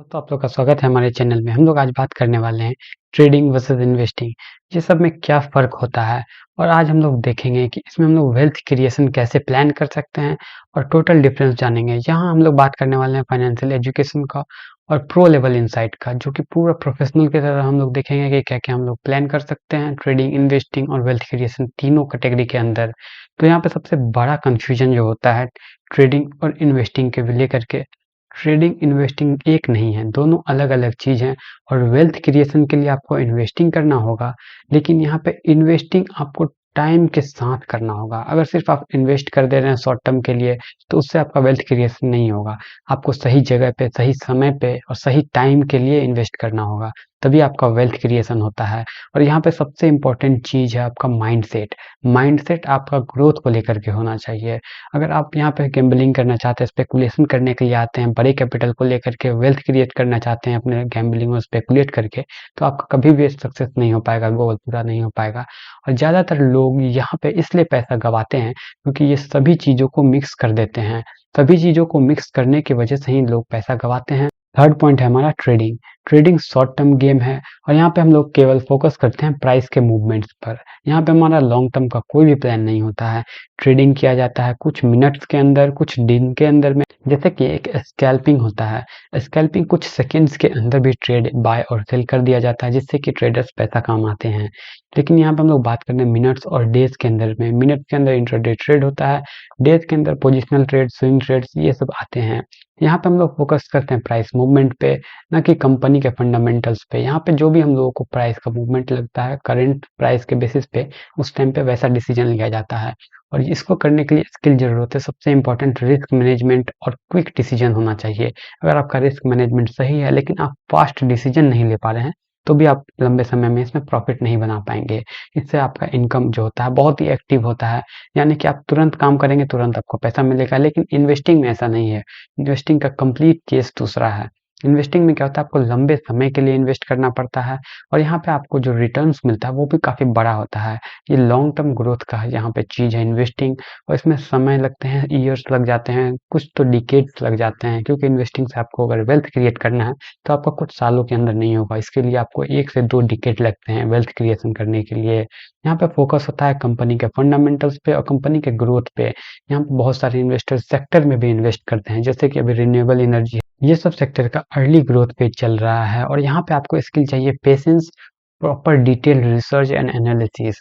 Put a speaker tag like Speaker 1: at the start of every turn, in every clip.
Speaker 1: दोस्तों, आप लोग का स्वागत है हमारे चैनल में। हम लोग आज बात करने वाले हैं ट्रेडिंग वर्सेस इन्वेस्टिंग। ये सब में क्या फ़र्क होता है और आज हम लोग देखेंगे कि इसमें हम लोग वेल्थ क्रिएशन कैसे प्लान कर सकते हैं और टोटल डिफरेंस जानेंगे। यहाँ हम लोग बात करने वाले हैं फाइनेंशियल एजुकेशन का और प्रो लेवल इनसाइट का, जो कि पूरा प्रोफेशनल की तरह हम लोग देखेंगे कि क्या-क्या हम लोग प्लान कर सकते हैं ट्रेडिंग, इन्वेस्टिंग और वेल्थ क्रिएशन तीनों कैटेगरी के अंदर। तो यहाँ पे सबसे बड़ा कन्फ्यूजन जो होता है ट्रेडिंग और इन्वेस्टिंग के लेकर के, ट्रेडिंग इन्वेस्टिंग एक नहीं है, दोनों अलग-अलग चीज़ हैं। और वेल्थ क्रिएशन के लिए आपको इन्वेस्टिंग करना होगा, लेकिन यहाँ पे इन्वेस्टिंग आपको टाइम के साथ करना होगा। अगर सिर्फ आप इन्वेस्ट कर दे रहे हैं शॉर्ट टर्म के लिए, तो उससे आपका वेल्थ क्रिएशन नहीं होगा। आपको सही जगह पे, सही समय पे और सही टाइम के लिए इन्वेस्ट करना होगा, तभी आपका वेल्थ क्रिएशन होता है। और यहाँ पे सबसे इम्पोर्टेंट चीज़ है आपका माइंडसेट। माइंडसेट आपका ग्रोथ को लेकर के होना चाहिए। अगर आप यहाँ पे गैम्बलिंग करना चाहते हैं, स्पेकुलेशन करने के लिए आते हैं, बड़े कैपिटल को लेकर के वेल्थ क्रिएट करना चाहते हैं अपने गैम्बलिंग और स्पेकुलेट करके, तो आपका कभी भी सक्सेस नहीं हो पाएगा, गोल पूरा नहीं हो पाएगा। और ज़्यादातर लोग यहाँ पे इसलिए पैसा गवाते हैं क्योंकि ये सभी चीज़ों को मिक्स कर देते हैं। सभी चीज़ों को मिक्स करने की वजह से ही लोग पैसा गवाते हैं। थर्ड पॉइंट है हमारा trading. Trading short term game है और यहाँ पे हम लोग केवल फोकस करते हैं प्राइस के मूवमेंट्स पर। यहाँ पे हमारा लॉन्ग टर्म का कोई भी प्लान नहीं होता है। ट्रेडिंग किया जाता है कुछ मिनट्स के अंदर, कुछ दिन के अंदर में। जैसे कि एक स्कैल्पिंग होता है, स्कैल्पिंग कुछ सेकंड्स के अंदर भी ट्रेड बाय और सेल कर दिया जाता है, जिससे कि ट्रेडर्स पैसा कमाते हैं। लेकिन यहाँ पे हम लोग बात करते हैं मिनट्स और डेज के अंदर में। मिनट के अंदर इंट्राडे ट्रेड होता है, डेज के अंदर पोजिशनल ट्रेड, स्विंग ट्रेड्स, ये सब आते हैं। यहाँ पे हम लोग फोकस करते हैं प्राइस मूवमेंट पे, ना कि कंपनी के फंडामेंटल्स पे। यहाँ पे जो भी हम लोगों को प्राइस का मूवमेंट लगता है करंट प्राइस के बेसिस पे, उस टाइम पे वैसा डिसीजन लिया जाता है। और इसको करने के लिए स्किल जरूरत है। सबसे इंपॉर्टेंट रिस्क मैनेजमेंट और क्विक डिसीजन होना चाहिए। अगर आपका रिस्क मैनेजमेंट सही है लेकिन आप फास्ट डिसीजन नहीं ले पा रहे हैं, तो भी आप लंबे समय में इसमें प्रॉफिट नहीं बना पाएंगे। इससे आपका इनकम जो होता है बहुत ही एक्टिव होता है, यानी कि आप तुरंत काम करेंगे, तुरंत आपको पैसा मिलेगा। लेकिन इन्वेस्टिंग में ऐसा नहीं है। इन्वेस्टिंग का कंप्लीट केस दूसरा है। इन्वेस्टिंग में क्या होता है, आपको लंबे समय के लिए इन्वेस्ट करना पड़ता है और यहाँ पे आपको जो रिटर्न्स मिलता है वो भी काफ़ी बड़ा होता है। ये लॉन्ग टर्म ग्रोथ का यहाँ पे चीज़ है इन्वेस्टिंग। और इसमें समय लगते हैं, ईयर्स लग जाते हैं, कुछ तो डिकेड्स लग जाते हैं, क्योंकि इन्वेस्टिंग से आपको अगर वेल्थ क्रिएट करना है तो आपका कुछ सालों के अंदर नहीं होगा। इसके लिए आपको 1 से 2 डिकेड लगते हैं वेल्थ क्रिएशन करने के लिए। यहाँ पे फोकस होता है कंपनी के फंडामेंटल्स पे और कंपनी के ग्रोथ पे। यहाँ पे बहुत सारे इन्वेस्टर सेक्टर में भी इन्वेस्ट करते हैं, जैसे कि अभी रिन्यूएबल एनर्जी, ये सब सेक्टर का अर्ली ग्रोथ पे चल रहा है। और यहाँ पे आपको स्किल चाहिए patience, proper detail research and analysis.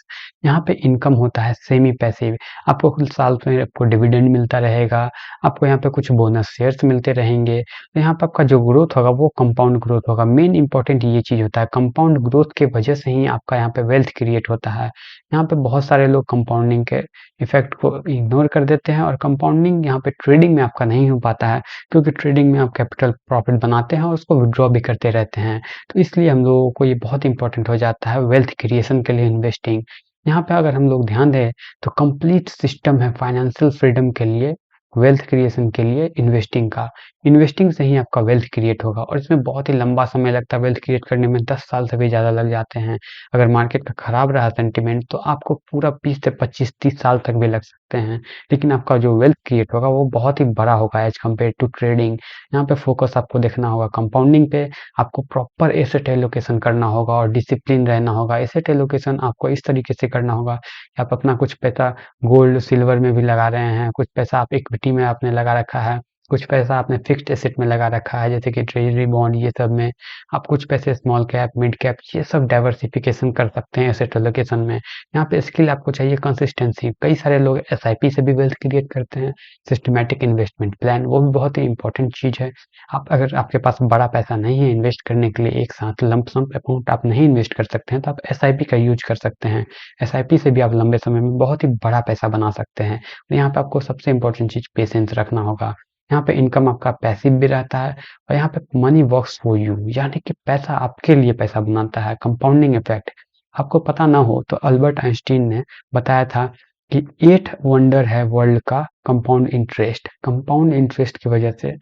Speaker 1: यहाँ पे इनकम होता है सेमी पैसिव। आपको कुछ साल में आपको डिविडेंड मिलता रहेगा, आपको यहाँ पे कुछ बोनस शेयर्स मिलते रहेंगे। तो यहाँ पे आपका जो ग्रोथ होगा वो कंपाउंड ग्रोथ होगा। मेन इंपॉर्टेंट ये चीज़ होता है, कंपाउंड ग्रोथ के वजह से ही आपका यहाँ पे वेल्थ क्रिएट होता है। यहाँ पे बहुत सारे लोग कंपाउंडिंग के इफेक्ट को इग्नोर कर देते हैं और कंपाउंडिंग यहाँ पे ट्रेडिंग में आपका नहीं हो पाता है, क्योंकि ट्रेडिंग में आप कैपिटल प्रॉफिट बनाते हैं और उसको विड्रॉ भी करते रहते हैं। तो इसलिए हम लोगों को ये बहुत इंपॉर्टेंट हो जाता है वेल्थ क्रिएशन के लिए इन्वेस्टिंग। यहाँ पे अगर हम लोग ध्यान दें तो कंप्लीट सिस्टम है फाइनेंशियल फ्रीडम के लिए, वेल्थ क्रिएशन के लिए इन्वेस्टिंग का। इन्वेस्टिंग से ही आपका वेल्थ क्रिएट होगा और इसमें बहुत ही लंबा समय लगता है वेल्थ क्रिएट करने में, 10 साल से भी ज़्यादा लग जाते हैं। अगर मार्केट का खराब रहा सेंटिमेंट तो आपको पूरा 20 से 25-30 साल तक भी लग सकते हैं। लेकिन आपका जो वेल्थ क्रिएट होगा वो बहुत ही बड़ा होगा एज कम्पेयर टू ट्रेडिंग। यहाँ पे फोकस आपको देखना होगा कंपाउंडिंग पे। आपको प्रॉपर एसेट एलोकेशन करना होगा और डिसिप्लिन रहना होगा। एसेट एलोकेशन आपको इस तरीके से करना होगा कि आप अपना कुछ पैसा गोल्ड सिल्वर में भी लगा रहे हैं, कुछ पैसा आप इक्विटी में आपने लगा रखा है, कुछ पैसा आपने फिक्स्ड एसेट में लगा रखा है, जैसे कि ट्रेजरी बॉन्ड, ये सब में आप कुछ पैसे स्मॉल कैप, मिड कैप, ये सब डाइवर्सिफिकेशन कर सकते हैं एसेट एलोकेशन में। यहाँ पे स्किल आपको चाहिए कंसिस्टेंसी। कई सारे लोग एसआईपी से भी वेल्थ क्रिएट करते हैं, सिस्टमैटिक इन्वेस्टमेंट प्लान, वो भी बहुत ही इंपॉर्टेंट चीज़ है। आप अगर आपके पास बड़ा पैसा नहीं है इन्वेस्ट करने के लिए, एक साथ लंप सम अमाउंट आप नहीं इन्वेस्ट कर सकते हैं, तो आप एसआईपी का यूज कर सकते हैं। एसआईपी से भी आप लंबे समय में बहुत ही बड़ा पैसा बना सकते हैं। यहाँ पे आपको सबसे इंपॉर्टेंट चीज़ पेशेंस रखना होगा। यहाँ पे इनकम आपका पैसिव भी रहता है और यहाँ पे मनी वर्क्स फॉर यू, यानी कि पैसा आपके लिए पैसा बनाता है। कंपाउंडिंग इफेक्ट आपको पता ना हो तो अल्बर्ट आइंस्टीन ने बताया था कि 8 वंडर है वर्ल्ड का कंपाउंड इंटरेस्ट। कंपाउंड इंटरेस्ट की वजह से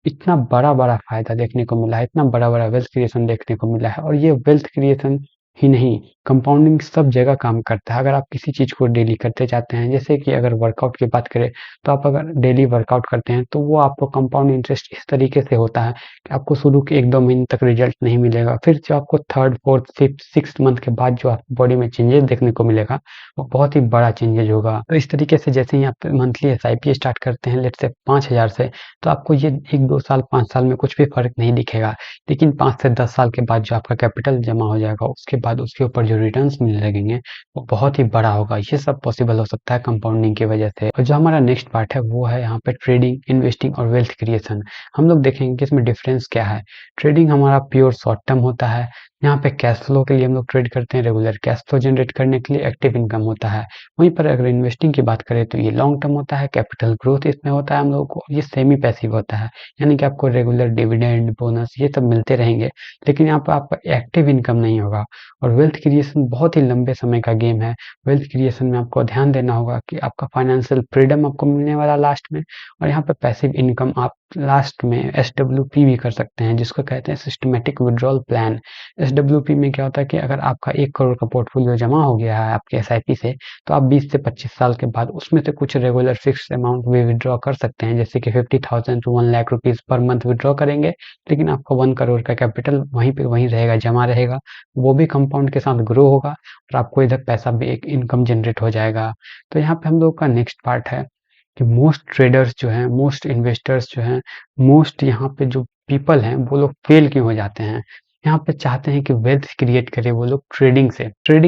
Speaker 1: इतना बड़ा बड़ा फायदा देखने को मिला है, इतना बड़ा बड़ा वेल्थ क्रिएशन देखने को मिला है। और ये वेल्थ क्रिएशन ही नहीं, कंपाउंडिंग सब जगह काम करता है। अगर आप किसी चीज़ को डेली करते जाते हैं, जैसे कि अगर वर्कआउट की बात करें, तो आप अगर डेली वर्कआउट करते हैं, तो वो आपको कंपाउंड इंटरेस्ट इस तरीके से होता है कि आपको शुरू के 1-2 महीने तक रिजल्ट नहीं मिलेगा। फिर जो आपको 3rd, 4th, 5th, 6th month के बाद जो आपकी बॉडी में चेंजेस देखने को मिलेगा, वो बहुत ही बड़ा चेंजेस होगा। तो इस तरीके से जैसे ही आप मंथली एसआईपी स्टार्ट करते हैं, लेट्स से 5,000 से, तो आपको ये 1-2 साल, 5 साल में कुछ भी फ़र्क नहीं दिखेगा। लेकिन 5 से 10 साल के बाद जो आपका कैपिटल जमा हो जाएगा, उसके बाद उसके ऊपर जो रिटर्न्स मिलने लगेंगे, वो बहुत ही बड़ा होगा। ये सब पॉसिबल हो सकता है कंपाउंडिंग की वजह से। और जो हमारा नेक्स्ट पार्ट है, वो है यहाँ पे ट्रेडिंग, इन्वेस्टिंग और वेल्थ क्रिएशन। हम लोग देखेंगे कि इसमें डिफरेंस क्या है। ट्रेडिंग हमारा प्योर शॉर्ट टर्म होता है। यहाँ पे कैश फ्लो के लिए हम लोग ट्रेड करते हैं, रेगुलर कैश फ्लो जनरेट करने के लिए एक्टिव इनकम होता है। वहीं पर अगर इन्वेस्टिंग की बात करें, तो ये लॉन्ग टर्म होता है, कैपिटल ग्रोथ इसमें होता है हम लोगों को, ये सेमी पैसिव होता है, यानी कि आपको रेगुलर डिविडेंड, बोनस ये सब मिलते रहेंगे, लेकिन यहाँ पर आपका एक्टिव इनकम नहीं होगा। और वेल्थ क्रिएशन बहुत ही लंबे समय का गेम है। वेल्थ क्रिएशन में आपको ध्यान देना होगा कि आपका फाइनेंशियल फ्रीडम आपको मिलने वाला लास्ट में, और यहाँ पे पैसिव इनकम आप लास्ट में SWP भी कर सकते हैं, जिसको कहते हैं सिस्टमेटिक विड्रॉल प्लान। SWP में क्या होता है कि अगर आपका 1 करोड़ का पोर्टफोलियो जमा हो गया है आपके SIP से, तो आप 20 से 25 साल के बाद उसमें से कुछ रेगुलर फिक्स अमाउंट भी विड्रॉ कर सकते हैं, जैसे कि 50,000 to 1 lakh rupees per month withdraw करेंगे, लेकिन आपका 1 करोड़ का कैपिटल वहीं पे वहीं रहेगा, जमा रहेगा। वो भी कंपाउंड के साथ ग्रो होगा और आपको इधर पैसा भी एक इनकम जनरेट हो जाएगा। तो यहाँ पे हम लोग का नेक्स्ट पार्ट है कि मोस्ट ट्रेडर्स जो हैं, मोस्ट इन्वेस्टर्स जो हैं, मोस्ट यहाँ पे जो पीपल हैं, वो लोग फेल क्यों हो जाते हैं। यहाँ पे चाहते हैं कि वेल्थ क्रिएट करे वो लोग ट्रेडिंग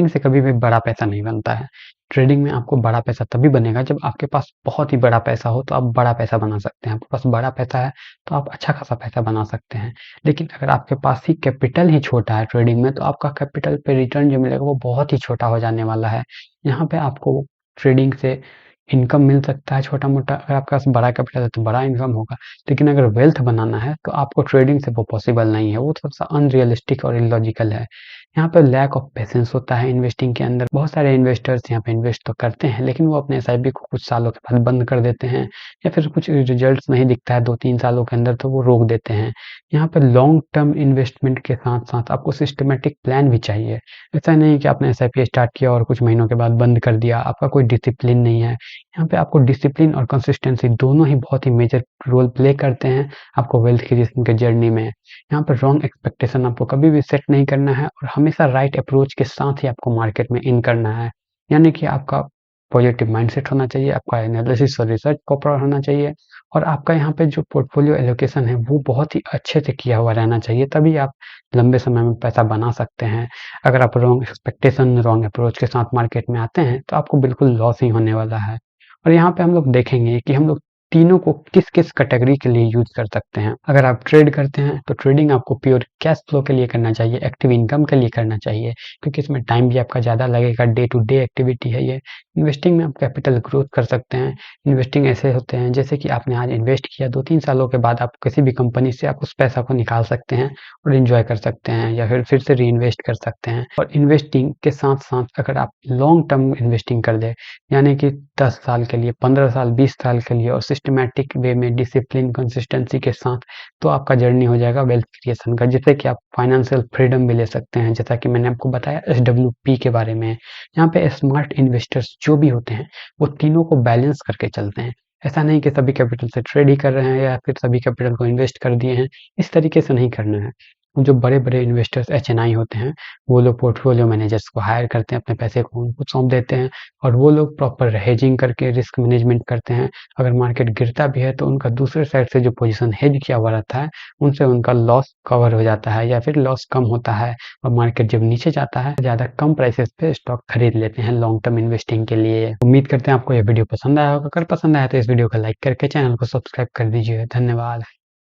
Speaker 1: से कभी भी बड़ा पैसा नहीं बनता है। ट्रेडिंग में आपको बड़ा पैसा तभी बनेगा जब आपके पास बहुत ही बड़ा पैसा हो, तो आप बड़ा पैसा बना सकते हैं। आपके पास बड़ा पैसा है तो आप अच्छा खासा पैसा बना सकते हैं। लेकिन अगर आपके पास ही कैपिटल ही छोटा है ट्रेडिंग में, तो आपका कैपिटल पे रिटर्न जो मिलेगा वो बहुत ही छोटा हो जाने वाला है। यहाँ पे आपको ट्रेडिंग से इनकम मिल सकता है छोटा मोटा, अगर आपके पास बड़ा कैपिटल है तो बड़ा इनकम होगा, लेकिन अगर वेल्थ बनाना है तो आपको ट्रेडिंग से वो पॉसिबल नहीं है, वो थोड़ा सा अनरियलिस्टिक और इलॉजिकल है। यहाँ पर लैक ऑफ पेशेंस होता है इन्वेस्टिंग के अंदर। बहुत सारे इन्वेस्टर्स यहाँ पे इन्वेस्ट तो करते हैं, लेकिन वो अपने SIP को कुछ सालों के बाद बंद कर देते हैं, या फिर कुछ रिजल्ट नहीं दिखता है 2-3 सालों के अंदर, तो वो रोक देते हैं। यहाँ पर लॉन्ग टर्म इन्वेस्टमेंट के साथ साथ आपको सिस्टमेटिक प्लान भी चाहिए। ऐसा नहीं कि आपने SIP स्टार्ट किया और कुछ महीनों के बाद बंद कर दिया, आपका कोई डिसिप्लिन नहीं है। यहाँ पे आपको डिसिप्लिन और कंसिस्टेंसी दोनों ही बहुत ही मेजर रोल प्ले करते हैं आपको वेल्थ क्रिएशन के जर्नी में। यहाँ पर रॉन्ग एक्सपेक्टेशन आपको कभी भी सेट नहीं करना है, और हमेशा राइट अप्रोच के साथ ही आपको मार्केट में इन करना है। यानी कि आपका पॉजिटिव माइंडसेट होना चाहिए, आपका एनालिसिस और रिसर्च प्रॉपर होना चाहिए, और आपका यहाँ पे जो पोर्टफोलियो एलोकेशन है वो बहुत ही अच्छे से किया हुआ रहना चाहिए, तभी आप लंबे समय में पैसा बना सकते हैं। अगर आप रॉन्ग एक्सपेक्टेशन, रॉन्ग अप्रोच के साथ मार्केट में आते हैं, तो आपको बिल्कुल लॉस ही होने वाला है। और यहाँ पे हम लोग देखेंगे कि हम लोग तीनों को किस किस कैटेगरी के लिए यूज कर सकते हैं। अगर आप ट्रेड करते हैं तो ट्रेडिंग आपको प्योर कैश फ्लो के लिए करना चाहिए, एक्टिव इनकम के लिए करना चाहिए, क्योंकि इसमें टाइम भी आपका ज़्यादा लगेगा, डे टू डे एक्टिविटी है ये। इन्वेस्टिंग में आप कैपिटल ग्रोथ कर सकते हैं। इन्वेस्टिंग ऐसे होते हैं जैसे कि आपने आज इन्वेस्ट किया, 2-3 सालों के बाद आप किसी भी कंपनी से आप उस पैसा को निकाल सकते हैं और इंजॉय कर सकते हैं, या फिर से री इन्वेस्ट कर सकते हैं। और इन्वेस्टिंग के साथ साथ अगर आप लॉन्ग टर्म इन्वेस्टिंग कर दे, यानी कि 10 साल के लिए, 15 साल, 20 साल के लिए, और सिस्टमैटिक वे में डिसिप्लिन, कंसिस्टेंसी के साथ, तो आपका जर्नी हो जाएगा वेल्थ क्रिएशन का, जिससे कि आप फाइनेंशियल फ्रीडम भी ले सकते हैं, जैसा कि मैंने आपको बताया SWP के बारे में। यहाँ पे स्मार्ट इन्वेस्टर्स जो भी होते हैं, वो तीनों को बैलेंस करके चलते हैं। ऐसा नहीं कि सभी कैपिटल से ट्रेड ही कर रहे हैं, या फिर सभी कैपिटल को इन्वेस्ट कर दिए हैं। इस तरीके से नहीं करना है। जो बड़े-बड़े इन्वेस्टर्स HNI होते हैं, वो लोग पोर्टफोलियो मैनेजर्स को हायर करते हैं, अपने पैसे को उनको सौंप देते हैं, और वो लोग प्रॉपर हेजिंग करके रिस्क मैनेजमेंट करते हैं। अगर मार्केट गिरता भी है तो उनका दूसरे साइड से जो पोजीशन हेज किया हुआ रहता है, उनसे उनका लॉस कवर हो जाता है, या फिर लॉस कम होता है, और मार्केट जब नीचे जाता है, ज़्यादा कम प्राइसेस पे स्टॉक खरीद लेते हैं लॉन्ग टर्म इन्वेस्टिंग के लिए। उम्मीद करते हैं आपको यह वीडियो पसंद आया होगा। अगर पसंद आया तो इस वीडियो को लाइक करके चैनल को सब्सक्राइब कर दीजिए। धन्यवाद।